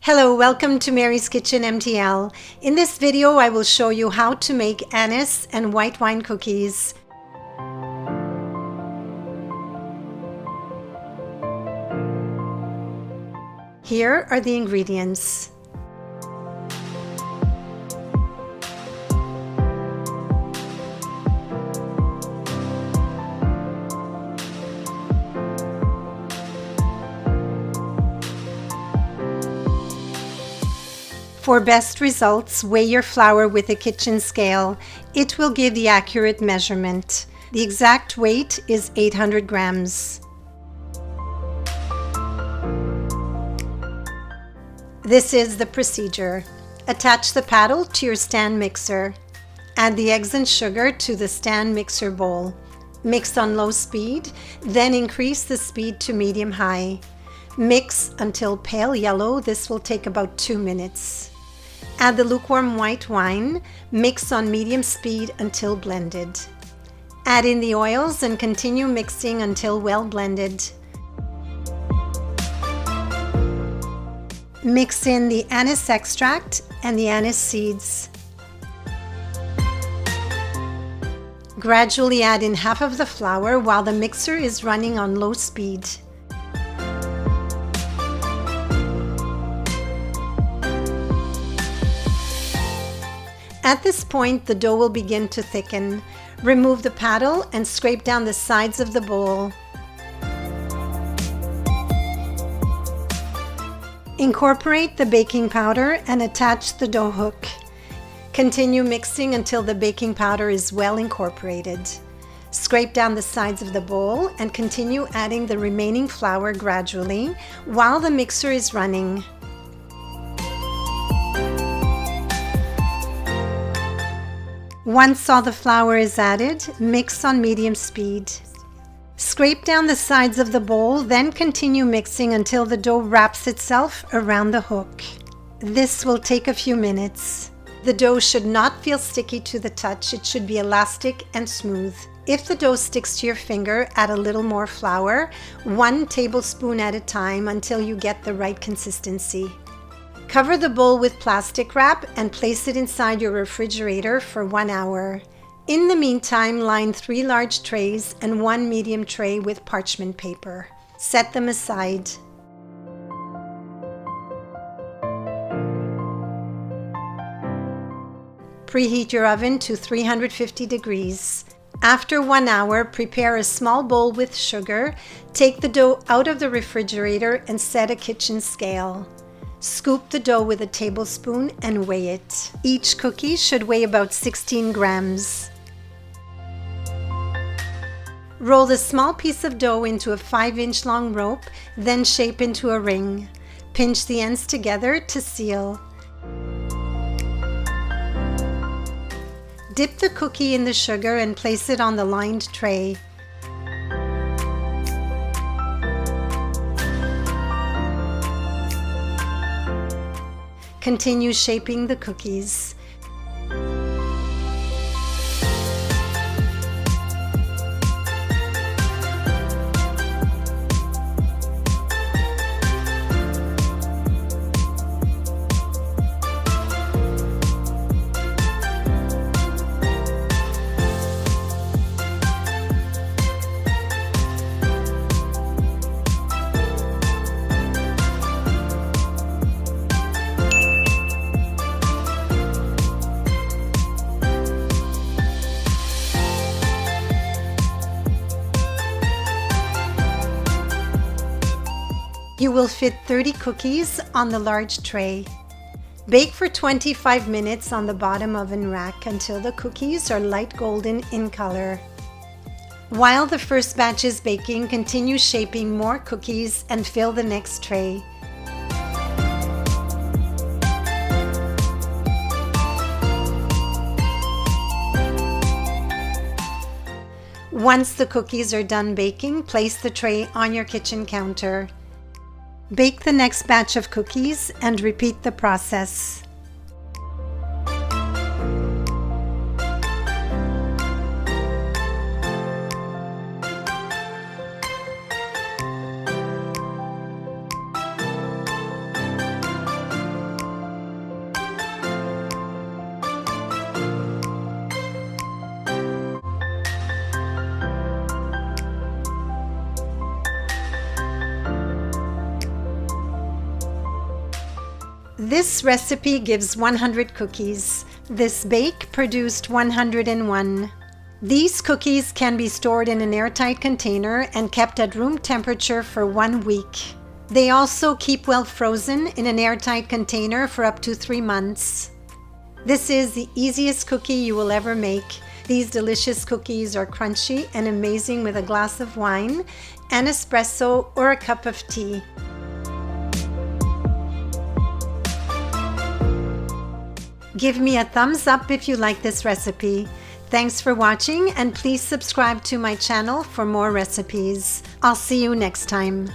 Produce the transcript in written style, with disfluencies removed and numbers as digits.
Hello, welcome to Mary's Kitchen MTL. In this video, I will show you how to make anise and white wine cookies. Here are the ingredients. For best results, weigh your flour with a kitchen scale. It will give the accurate measurement. The exact weight is 800 grams. This is the procedure. Attach the paddle to your stand mixer. Add the eggs and sugar to the stand mixer bowl. Mix on low speed, then increase the speed to medium-high. Mix until pale yellow. This will take about 2 minutes. Add the lukewarm white wine. Mix on medium speed until blended. Add in the oils and continue mixing until well blended. Mix in the anise extract and the anise seeds. Gradually add in half of the flour while the mixer is running on low speed. At this point, the dough will begin to thicken. Remove the paddle and scrape down the sides of the bowl. Incorporate the baking powder and attach the dough hook. Continue mixing until the baking powder is well incorporated. Scrape down the sides of the bowl and continue adding the remaining flour gradually while the mixer is running. Once all the flour is added, mix on medium speed. Scrape down the sides of the bowl, then continue mixing until the dough wraps itself around the hook. This will take a few minutes. The dough should not feel sticky to the touch. It should be elastic and smooth. If the dough sticks to your finger, add a little more flour, 1 tablespoon at a time until you get the right consistency. Cover the bowl with plastic wrap and place it inside your refrigerator for 1 hour. In the meantime, line 3 large trays and 1 medium tray with parchment paper. Set them aside. Preheat your oven to 350 degrees. After 1 hour, prepare a small bowl with sugar. Take the dough out of the refrigerator and set a kitchen scale. Scoop the dough with a tablespoon and weigh it. Each cookie should weigh about 16 grams. Roll the small piece of dough into a 5-inch long rope, then shape into a ring. Pinch the ends together to seal. Dip the cookie in the sugar and place it on the lined tray. Continue shaping the cookies. You will fit 30 cookies on the large tray. Bake for 25 minutes on the bottom oven rack until the cookies are light golden in color. While the first batch is baking, continue shaping more cookies and fill the next tray. Once the cookies are done baking, place the tray on your kitchen counter. Bake the next batch of cookies and repeat the process. This recipe gives 100 cookies. This bake produced 101. These cookies can be stored in an airtight container and kept at room temperature for 1 week. They also keep well frozen in an airtight container for up to 3 months. This is the easiest cookie you will ever make. These delicious cookies are crunchy and amazing with a glass of wine, an espresso, or a cup of tea. Give me a thumbs up if you like this recipe. Thanks for watching, and please subscribe to my channel for more recipes. I'll see you next time.